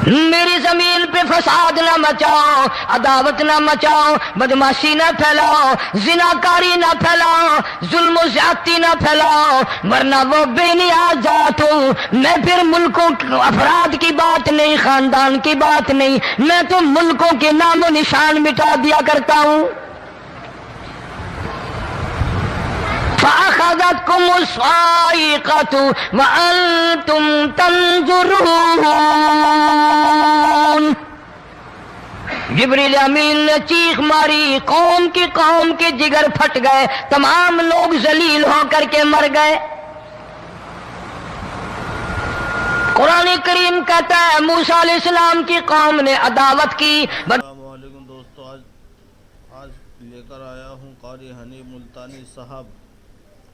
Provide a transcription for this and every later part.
میری زمین پہ فساد نہ مچاؤ، عداوت نہ مچاؤ، بدماشی نہ پھیلاؤ، زناکاری نہ پھیلاؤ، ظلم و زیادتی نہ پھیلاؤ، ورنہ وہ بے نیاز ذات ہوں۔ میں پھر ملکوں افراد کی بات نہیں، خاندان کی بات نہیں، میں تو ملکوں کے نام و نشان مٹا دیا کرتا ہوں۔ فَأَخَذَتْكُمُ الصَّاعِقَةُ وَأَنْتُمْ تَنْظُرُونَ۔ جبریل امین نے چیخ ماری، قوم کے جگر پھٹ گئے، تمام لوگ ذلیل ہو کر کے مر گئے۔ قرآن کریم کہتا ہے موسیٰ علیہ السلام کی قوم نے عداوت کی۔ السلام علیکم دوستو، آج لے کر آیا ہوں قاری حنیف ملتانی صاحب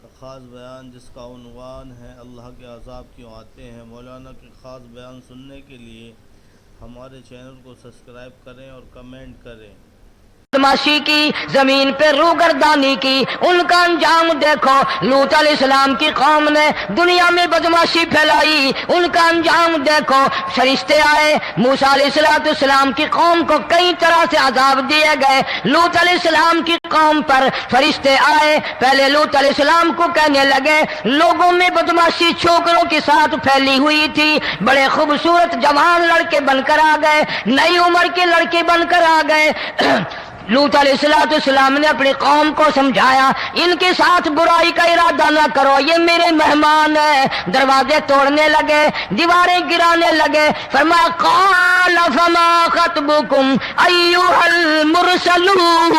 کا خاص بیان، جس کا عنوان ہے اللہ کے عذاب کیوں آتے ہیں۔ مولانا کے خاص بیان سننے کے لیے ہمارے چینل کو سبسکرائب کریں اور کمنٹ کریں۔ بدماشی کی، زمین پہ روگردانی کی، ان کا انجام دیکھو۔ لوط علیہ السلام کی قوم نے دنیا میں بدماشی پھیلائی، ان کا انجام دیکھو۔ فرشتے آئے، موسیٰ علیہ السلام کی قوم کو کئی طرح سے عذاب دیے گئے۔ لوط علیہ السلام کی قوم پر فرشتے آئے، پہلے لوط علیہ السلام کو کہنے لگے، لوگوں میں بدماشی چھوکروں کے ساتھ پھیلی ہوئی تھی، بڑے خوبصورت جوان لڑکے بن کر آ گئے، نئی عمر کے لڑکے بن کر آ گئے۔ لوط علیہ السلام نے اپنی قوم کو سمجھایا، ان کے ساتھ برائی کا ارادہ نہ کرو، یہ میرے مہمان ہیں۔ دروازے توڑنے لگے، دیواریں گرانے لگے۔ فرمایا قال فما خطبکم ایھا المرسلون۔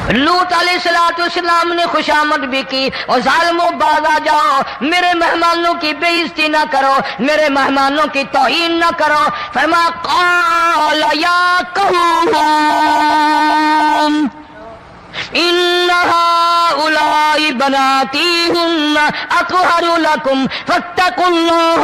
لوط علیہ السلام نے خوشامد بھی کی، اور ظالموں باز آ جاؤ، میرے مہمانوں کی بے عزتی نہ کرو، میرے مہمانوں کی توہین نہ کرو۔ فرمایا قال یا قوم ان هؤلاء بناتی هن اطہر لکم فاتقوا اللہ۔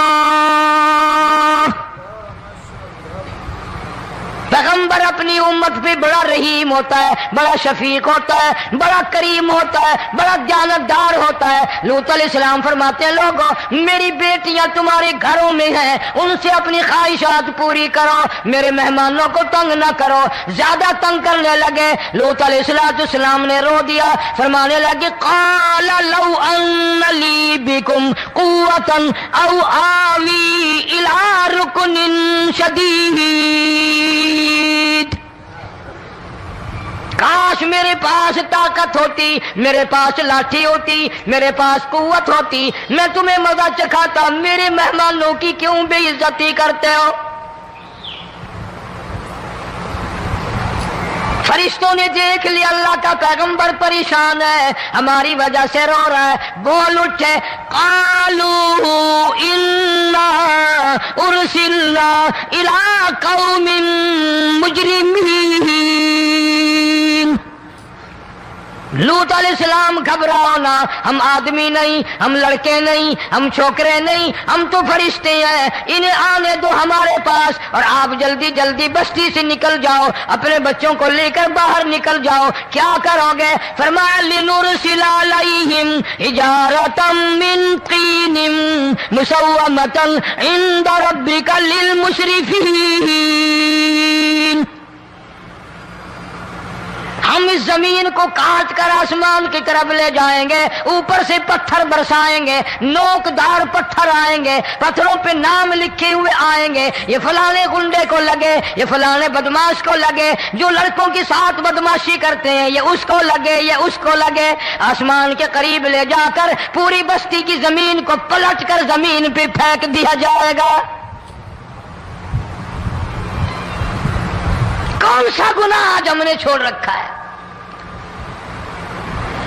پیغمبر اپنی امت پہ بڑا رحیم ہوتا ہے، بڑا شفیق ہوتا ہے، بڑا کریم ہوتا ہے، بڑا دیانتدار ہوتا ہے۔ لوط علیہ السلام فرماتے ہیں لوگوں، میری بیٹیاں تمہارے گھروں میں ہیں، ان سے اپنی خواہشات پوری کرو، میرے مہمانوں کو تنگ نہ کرو۔ زیادہ تنگ کرنے لگے، لوط علیہ السلام نے رو دیا، فرمانے لگے قال لو ان لی بکم قوۃ او آوی الی رکن شدید۔ کاش میرے پاس طاقت ہوتی، میرے پاس لاٹھی ہوتی، میرے پاس قوت ہوتی، میں تمہیں مزہ چکھاتا۔ میرے مہمانوں کی کیوں بے عزتی کرتے ہو؟ فرشتوں نے دیکھ لیا اللہ کا پیغمبر پریشان ہے، ہماری وجہ سے رو رہا ہے، بول اٹھے قالوا انا ارسلنا الی قوم مجرمین۔ لوط علیہ السلام گھبراؤ نہ، ہم آدمی نہیں، ہم لڑکے نہیں، ہم چھوکرے نہیں، ہم تو فرشتے ہیں، انہیں آنے دو ہمارے پاس، اور آپ جلدی جلدی بستی سے نکل جاؤ، اپنے بچوں کو لے کر باہر نکل جاؤ۔ کیا کرو گے؟ فرمایا لنرسل علیہم حجارۃ من طین مسومۃ عند ربک للمسرفین۔ ہم اس زمین کو کاٹ کر آسمان کی طرف لے جائیں گے، اوپر سے پتھر برسائیں گے، نوکدار پتھر آئیں گے، پتھروں پہ نام لکھے ہوئے آئیں گے، یہ فلانے گنڈے کو لگے، یہ فلانے بدماش کو لگے، جو لڑکوں کے ساتھ بدماشی کرتے ہیں یہ اس کو لگے، یہ اس کو لگے۔ آسمان کے قریب لے جا کر پوری بستی کی زمین کو پلٹ کر زمین پہ پھینک دیا جائے گا۔ کون سا گناہ آج ہم نے چھوڑ رکھا ہے؟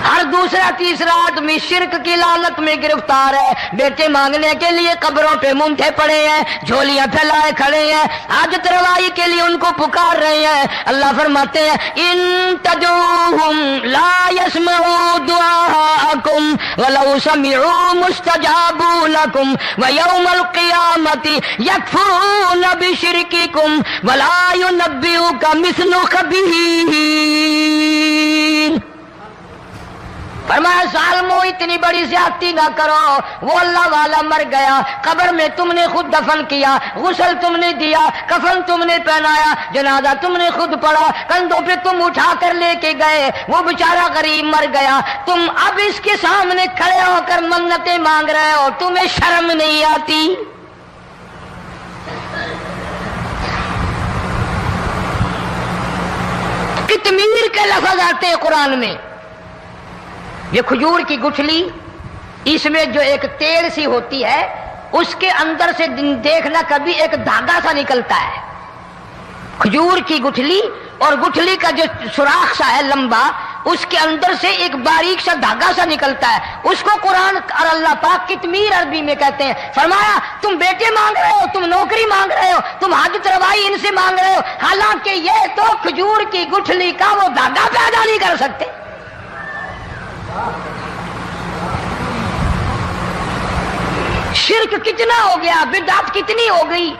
ہر دوسرا تیسرا آدمی شرک کی لعنت میں گرفتار ہے، بیٹے مانگنے کے لیے قبروں پہ منڈے پڑے ہیں، جھولیاں پھیلائے کھڑے ہیں، حاجت روائی کے لیے ان کو پکار رہے ہیں۔ اللہ فرماتے ہیں ان تدعوہم لا يسمعوا دعاءکم ولو سمعوا مستجابوا لکم ویوم القیامت یکفرون بشرککم ولا ینبئک مثل خبیر۔ فرمایا ظالمو اتنی بڑی زیادتی نہ کرو، وہ اللہ والا مر گیا، قبر میں تم نے خود دفن کیا، غسل تم نے دیا، کفن تم نے پہنایا، جنازہ تم نے خود پڑھا، کندھوں پہ تم اٹھا کر لے کے گئے، وہ بیچارہ غریب مر گیا، تم اب اس کے سامنے کھڑے ہو کر منتیں مانگ رہے ہو، تمہیں شرم نہیں آتی؟ کتمیر کے لفظ آتے ہیں قرآن میں۔ یہ کھجور کی گٹھلی، اس میں جو ایک تیل سی ہوتی ہے، اس کے اندر سے دیکھنا کبھی ایک دھاگا سا نکلتا ہے، کھجور کی گٹھلی، اور گٹھلی کا جو سوراخ سا ہے لمبا، اس کے اندر سے ایک باریک سا دھاگا سا نکلتا ہے، اس کو قرآن اور اللہ پاک کتمیر عربی میں کہتے ہیں۔ فرمایا تم بیٹے مانگ رہے ہو، تم نوکری مانگ رہے ہو، تم حاجت روائی ان سے مانگ رہے ہو، حالانکہ یہ تو کھجور کی گٹھلی کا وہ دھاگا پیدا نہیں کر سکتے۔ شرک کتنا ہو گیا، بدعت کتنی ہو گئی،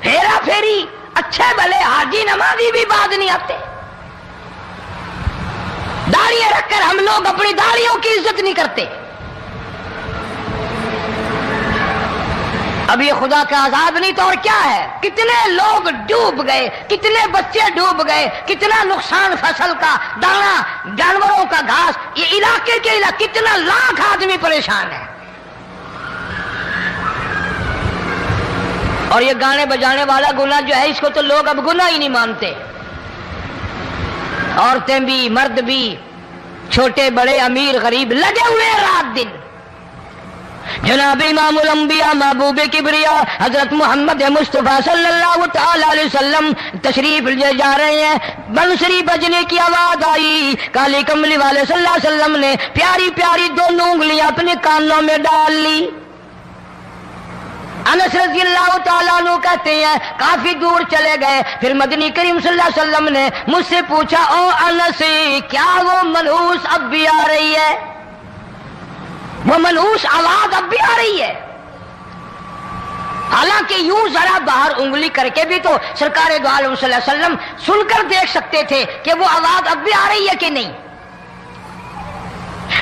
ہیرا پھیری، اچھے بھلے حاجی نمازی بھی بعد نہیں آتے، داڑیاں رکھ کر ہم لوگ اپنی داڑیوں کی عزت نہیں کرتے۔ اب یہ خدا کا عذاب نہیں تو اور کیا ہے؟ کتنے لوگ ڈوب گئے، کتنے بچے ڈوب گئے، کتنا نقصان فصل کا، دانا، جانوروں کا گھاس، یہ علاقے کے علاقے کتنا لاکھ آدمی پریشان ہے۔ اور یہ گانے بجانے والا گناہ جو ہے، اس کو تو لوگ اب گناہ ہی نہیں مانتے، عورتیں بھی، مرد بھی، چھوٹے بڑے، امیر غریب، لگے ہوئے رات دن۔ جناب امام الانبیاء محبوب کبریا حضرت محمد مصطفیٰ صلی اللہ تعالی علیہ وسلم تشریف لے جا رہے ہیں، بنسری بجنے کی آواز آئی، کالی کملی والے صلی اللہ علیہ وسلم نے پیاری پیاری دونوں انگلیاں اپنے کانوں میں ڈال لی۔ انس رضی اللہ تعالیٰ عنہ کہتے ہیں کافی دور چلے گئے، پھر مدنی کریم صلی اللہ علیہ وسلم نے مجھ سے پوچھا، او انس کیا وہ منحوس اب بھی آ رہی ہے؟ وہ منحوس آواز اب بھی آ رہی ہے؟ حالانکہ یوں ذرا باہر انگلی کر کے بھی تو سرکار دو عالم صلی اللہ علیہ وسلم سن کر دیکھ سکتے تھے کہ وہ آواز اب بھی آ رہی ہے کہ نہیں،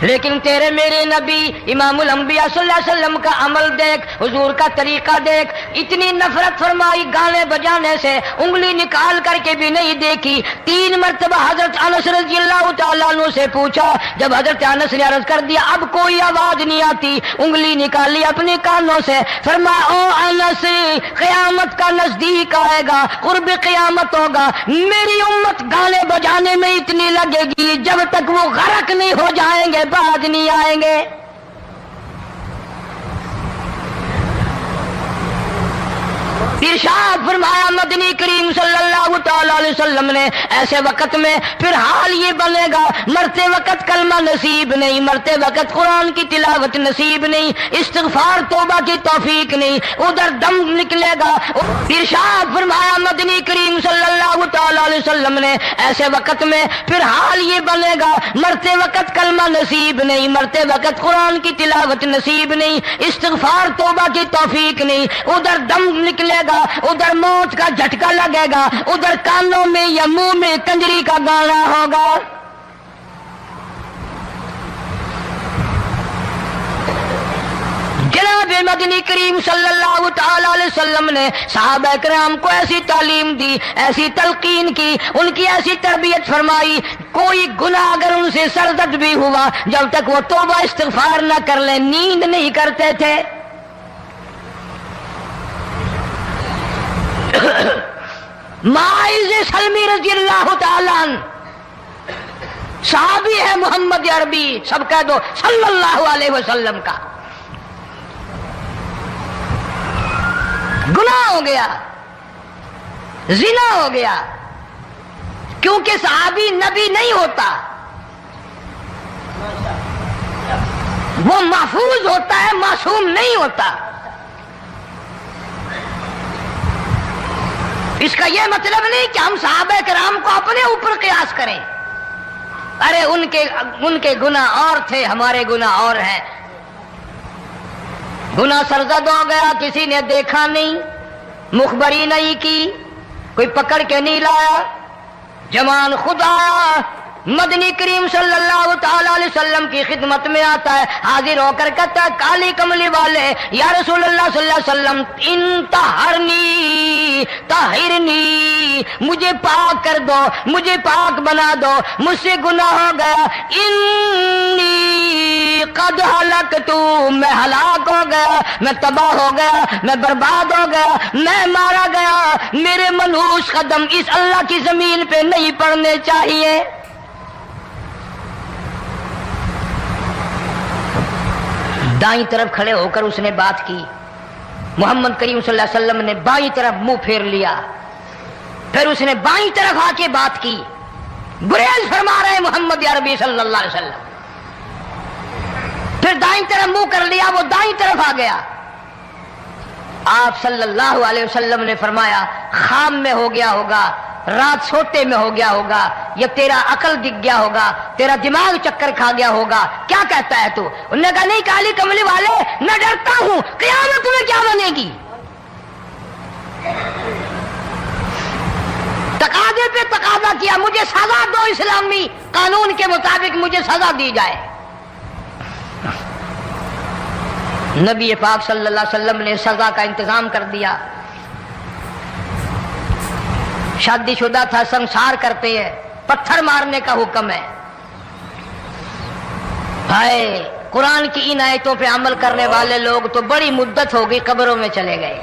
لیکن تیرے میرے نبی امام الانبیاء صلی اللہ علیہ وسلم کا عمل دیکھ، حضور کا طریقہ دیکھ، اتنی نفرت فرمائی گانے بجانے سے، انگلی نکال کر کے بھی نہیں دیکھی۔ 3 مرتبہ حضرت انس رضی اللہ تعالیٰ عنہ سے پوچھا، جب حضرت انس نے عرض کر دیا اب کوئی آواز نہیں آتی، انگلی نکالی اپنے کانوں سے، فرمایا او انس قیامت کا نزدیک آئے گا، قرب قیامت ہوگا، میری امت گانے بجانے میں اتنی لگے گی جب تک وہ غرق نہیں ہو جائیں گے بعد نہیں آئیں گے۔ ارشاد فرمایا مدنی کریم صلی اللہ تعالی علیہ وسلم نے ایسے وقت میں پھر حال یہ بنے گا، مرتے وقت کلمہ نصیب نہیں، مرتے وقت قرآن کی تلاوت نصیب نہیں، استغفار توبہ کی توفیق نہیں، ادھر دم نکلے گا۔ ارشاد فرمایا مدنی کریم صلی اللہ تعالی علیہ وسلم نے ایسے وقت میں پھر حال یہ بنے گا، مرتے وقت کلمہ نصیب نہیں، مرتے وقت قرآن کی تلاوت نصیب نہیں، استغفار توبہ کی توفیق نہیں، ادھر دم نکلے گا، ادھر موت کا جھٹکا لگے گا، ادھر کانوں میں یا منہ میں کنجری کا گانا ہوگا۔ جناب مدنی کریم صلی اللہ تعالی علیہ وسلم نے صحابہ کرام کو ایسی تعلیم دی، ایسی تلقین کی، ان کی ایسی تربیت فرمائی، کوئی گناہ اگر ان سے سرزد بھی ہوا جب تک وہ توبہ استغفار نہ کر لیں نیند نہیں کرتے تھے۔ معاذ سلمی رضی اللہ تعالیٰ عنہ صحابی ہے محمد عربی، سب کہہ دو صلی اللہ علیہ وسلم کا، گناہ ہو گیا، زنا ہو گیا، کیونکہ صحابی نبی نہیں ہوتا، وہ محفوظ ہوتا ہے، معصوم نہیں ہوتا۔ اس کا یہ مطلب نہیں کہ ہم صحابہ کرام کو اپنے اوپر قیاس کریں، ارے ان کے گناہ اور تھے، ہمارے گناہ اور ہیں۔ گناہ سرزد ہو گیا، کسی نے دیکھا نہیں، مخبری نہیں کی، کوئی پکڑ کے نہیں لایا، جوان خود آیا، مدنی کریم صلی اللہ تعالی علیہ وسلم کی خدمت میں آتا ہے، حاضر ہو کر کہتا ہے کالی کملی والے یا رسول اللہ صلی اللہ علیہ وسلم انتہرنی طہرنی، مجھے پاک کر دو، مجھے پاک بنا دو، مجھ سے گناہ ہو گیا، انی قد ہلکت، میں ہلاک ہو گیا، میں تباہ ہو گیا، میں برباد ہو گیا، میں مارا گیا، میرے منحوس قدم اس اللہ کی زمین پہ نہیں پڑنے چاہیے۔ دائیں طرف کھڑے ہو کر اس نے بات کی، محمد کریم صلی اللہ علیہ وسلم نے بائیں طرف منہ پھیر لیا، پھر اس نے بائیں طرف آ کے بات کی، گریز فرما رہے محمد عربی صلی اللہ علیہ وسلم، پھر دائیں طرف منہ کر لیا، وہ دائیں طرف آ گیا۔ آپ صلی اللہ علیہ وسلم نے فرمایا خام میں ہو گیا ہوگا، رات سوتے میں ہو گیا ہوگا، یا تیرا عقل دکھ گیا ہوگا، تیرا دماغ چکر کھا گیا ہوگا، کیا کہتا ہے تو؟ انہوں نے کہا نہیں کالی کملی والے، میں ڈرتا ہوں قیامت میں کیا بنے گی۔ تقاضے پہ تقاضا کیا، مجھے سزا دو، اسلامی قانون کے مطابق مجھے سزا دی جائے۔ نبی پاک صلی اللہ علیہ وسلم نے سزا کا انتظام کر دیا۔ شادی شدہ تھا، سنسار کرتے ہیں، پتھر مارنے کا حکم ہے۔ ہائے قرآن کی ان آیتوں پہ عمل کرنے والے لوگ تو بڑی مدت ہو گئی قبروں میں چلے گئے۔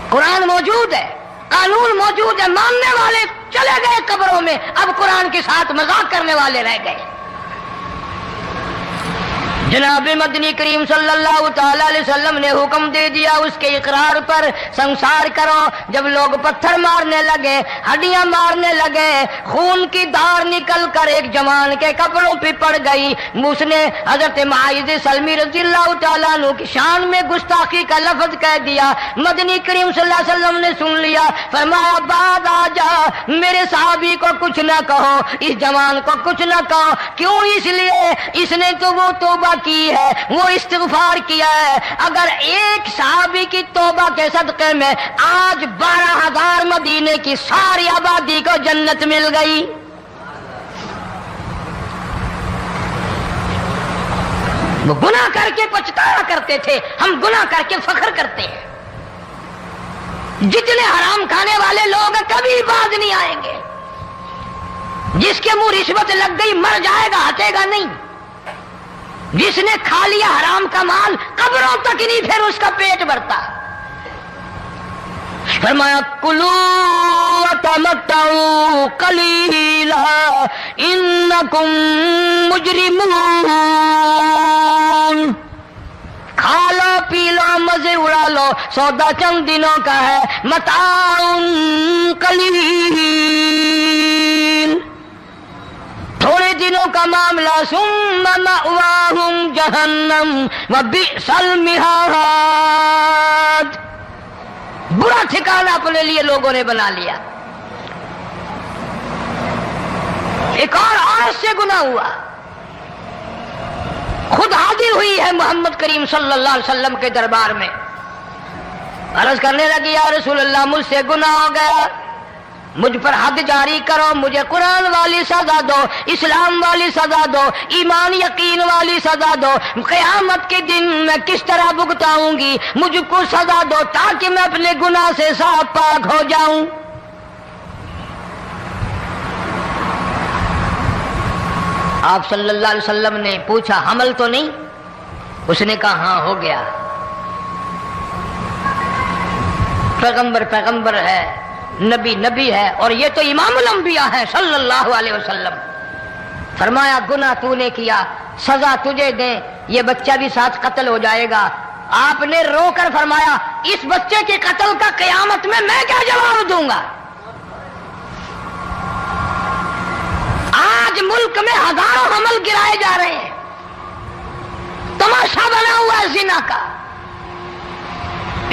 قرآن موجود ہے، قانون موجود ہے، ماننے والے چلے گئے قبروں میں، اب قرآن کے ساتھ مذاق کرنے والے رہ گئے۔ جناب مدنی کریم صلی اللہ تعالی علیہ وسلم نے حکم دے دیا اس کے اقرار پر سنسار کرو۔ جب لوگ پتھر مارنے لگے، ہڈیاں مارنے لگے، خون کی دھار نکل کر ایک جوان کے کپڑوں پہ پڑ گئی، اس نے حضرت معاذ سلمی رضی اللہ تعالیٰ عنہ کی شان میں گستاخی کا لفظ کہہ دیا۔ مدنی کریم صلی اللہ علیہ وسلم نے سن لیا، فرمایا بعد آ جا، میرے صحابی کو کچھ نہ کہو، اس جوان کو کچھ نہ کہو۔ کیوں؟ اس لیے اس نے تو وہ توبہ کی ہے، وہ استغفار کیا ہے۔ اگر ایک صحابی کی توبہ کے صدقے میں آج 12,000 مدینے کی ساری آبادی کو جنت مل گئی۔ وہ گناہ کر کے پچھتایا کرتے تھے، ہم گناہ کر کے فخر کرتے ہیں۔ جتنے حرام کھانے والے لوگ کبھی باز نہیں آئیں گے۔ جس کے منہ رشوت لگ گئی مر جائے گا، ہٹے گا نہیں۔ جس نے کھا لیا حرام کا مال قبروں تک نہیں پھر اس کا پیٹ بھرتا۔ فرمایا کلو وتمتعوا قلیلا انکم مجرمون، کھا لو پی لو مزے اڑا لو، سودا چند دنوں کا ہے، متاع قلیل، تھوڑے دنوں کا معاملہ، ثم مأواہم جہنم وبئس المہاد، برا ٹھکانہ اپنے لیے لوگوں نے بنا لیا۔ ایک اور عورت سے گناہ ہوا، خود حاضر ہوئی ہے محمد کریم صلی اللہ علیہ وسلم کے دربار میں، عرض کرنے لگی یا رسول اللہ مجھ سے گناہ ہو گیا، مجھ پر حد جاری کرو، مجھے قرآن والی سزا دو، اسلام والی سزا دو، ایمان یقین والی سزا دو، قیامت کے دن میں کس طرح بھگتاؤں گی، مجھ کو سزا دو تاکہ میں اپنے گناہ سے صاف پاک ہو جاؤں۔ آپ صلی اللہ علیہ وسلم نے پوچھا حمل تو نہیں؟ اس نے کہا ہاں ہو گیا۔ پیغمبر ہے، نبی ہے، اور یہ تو امام الانبیاء ہے صلی اللہ علیہ وسلم۔ فرمایا گناہ تو نے کیا، سزا تجھے دیں، یہ بچہ بھی ساتھ قتل ہو جائے گا۔ آپ نے رو کر فرمایا اس بچے کے قتل کا قیامت میں کیا جواب دوں گا؟ آج ملک میں ہزاروں حمل گرائے جا رہے ہیں، تماشا بنا ہوا ہے زنا کا۔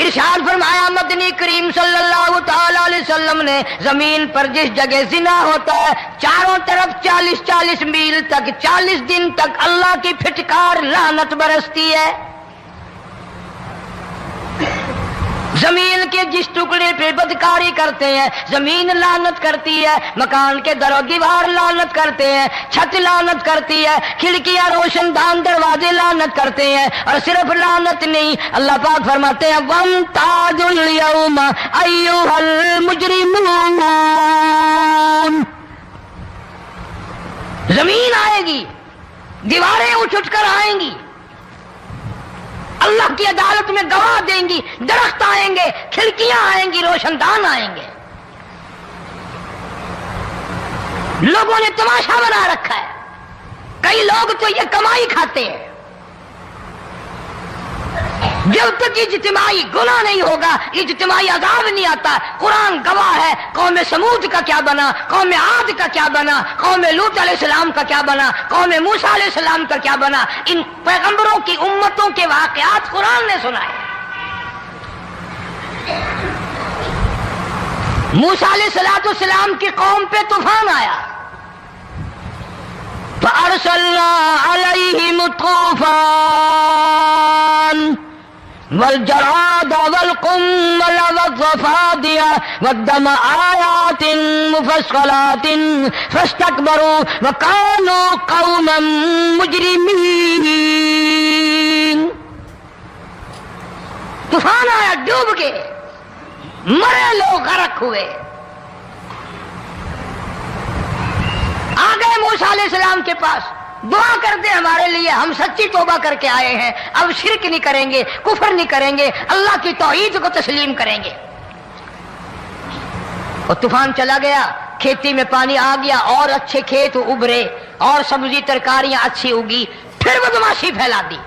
ارشاد فرمایا مدنی کریم صلی اللہ تعالی علیہ وسلم نے زمین پر جس جگہ زنا ہوتا ہے چاروں طرف 40 میل تک 40 دن تک اللہ کی پھٹکار لعنت برستی ہے۔ زمین کے جس ٹکڑے پہ بدکاری کرتے ہیں زمین لعنت کرتی ہے، مکان کے در و دیوار لعنت کرتے ہیں، چھت لعنت کرتی ہے، کھڑکیاں روشن دان دروازے لعنت کرتے ہیں، اور صرف لعنت نہیں، اللہ پاک فرماتے ہیں وَامْتَازُوا الْيَوْمَ أَيُّهَا الْمُجْرِمُونَ، زمین آئے گی، دیواریں اٹھ اٹھ کر آئیں گی، اللہ کی عدالت میں گواہ دیں گی، درخت آئیں گے، کھڑکیاں آئیں گی، روشن دان آئیں گے، لوگوں نے تماشا بنا رکھا ہے، کئی لوگ تو یہ کمائی کھاتے ہیں، جب تک اجتماعی گناہ نہیں ہوگا اجتماعی عذاب نہیں آتا۔ قرآن گواہ ہے، قوم سمود کا کیا بنا، قوم عاد کا کیا بنا، قوم لوط علیہ السلام کا کیا بنا، قوم موسیٰ علیہ السلام کا کیا بنا، ان پیغمبروں کی امتوں کے واقعات قرآن نے سنائے۔ موسیٰ علیہ السلام کی قوم پہ طوفان آیا، فَأَرْسَلْنَا عَلَيْهِمُ الطُّوفَانَ والجراد والقمل والضفادع والدم آيات مفصلات فاستكبروا وكانوا قوما مجرمين۔ طوفان آیا، ڈوب گئے، مرے لوگ، غرق ہوئے، آ گئے موسیٰ علیہ السلام کے پاس، دعا کر دے ہمارے لیے، ہم سچی توبہ کر کے آئے ہیں، اب شرک نہیں کریں گے، کفر نہیں کریں گے، اللہ کی توحید کو تسلیم کریں گے۔ اور طوفان چلا گیا، کھیتی میں پانی آ گیا، اور اچھے کھیت ابھرے، اور سبزی ترکاریاں اچھی اگی، پھر بدماشی پھیلا دی۔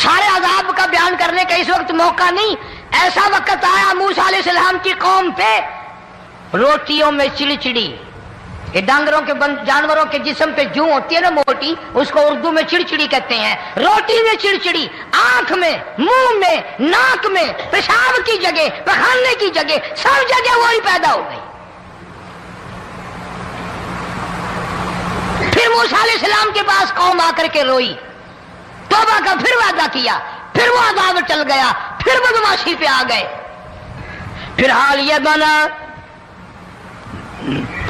سارے عذاب کا بیان کرنے کا اس وقت موقع نہیں، ایسا وقت آیا موسیٰ علیہ السلام کی قوم پہ روٹیوں میں چڑچڑی، یہ ڈانگروں کے جانوروں کے جسم پہ جوں ہوتی ہے نا موٹی، اس کو اردو میں چڑچڑی کہتے ہیں، روٹی میں چڑچڑی، آنکھ میں، منہ میں، ناک میں، پیشاب کی جگہ، پخانے کی جگہ، سب جگہ وہی پیدا ہو گئی۔ پھر موسیٰ علیہ السلام کے پاس قوم آ کر کے روئی، توبہ کا پھر وعدہ کیا، پھر وہ عذاب ٹل گیا، پھر بدماشی پہ آ گئے۔ پھر حال یہ بنا،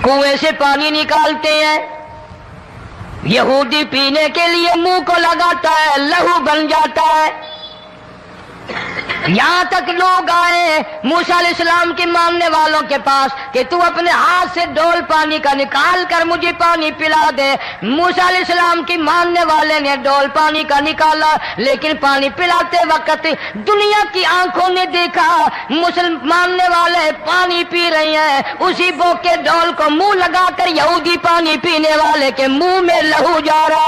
کنویں سے پانی نکالتے ہیں، یہودی پینے کے لیے منہ کو لگاتا ہے، لہو بن جاتا ہے۔ یہاں تک لوگ آئے موسیٰ علیہ السلام کے ماننے والوں کے پاس کہ تو اپنے ہاتھ سے ڈول پانی کا نکال کر مجھے پانی پلا دے۔ موسیٰ علیہ السلام کی ماننے والے نے ڈول پانی کا نکالا، لیکن پانی پلاتے وقت دنیا کی آنکھوں نے دیکھا ماننے والے پانی پی رہے ہیں، اسی بو کے ڈول کو منہ لگا کر یہودی پانی پینے والے کے منہ میں لہو جا رہا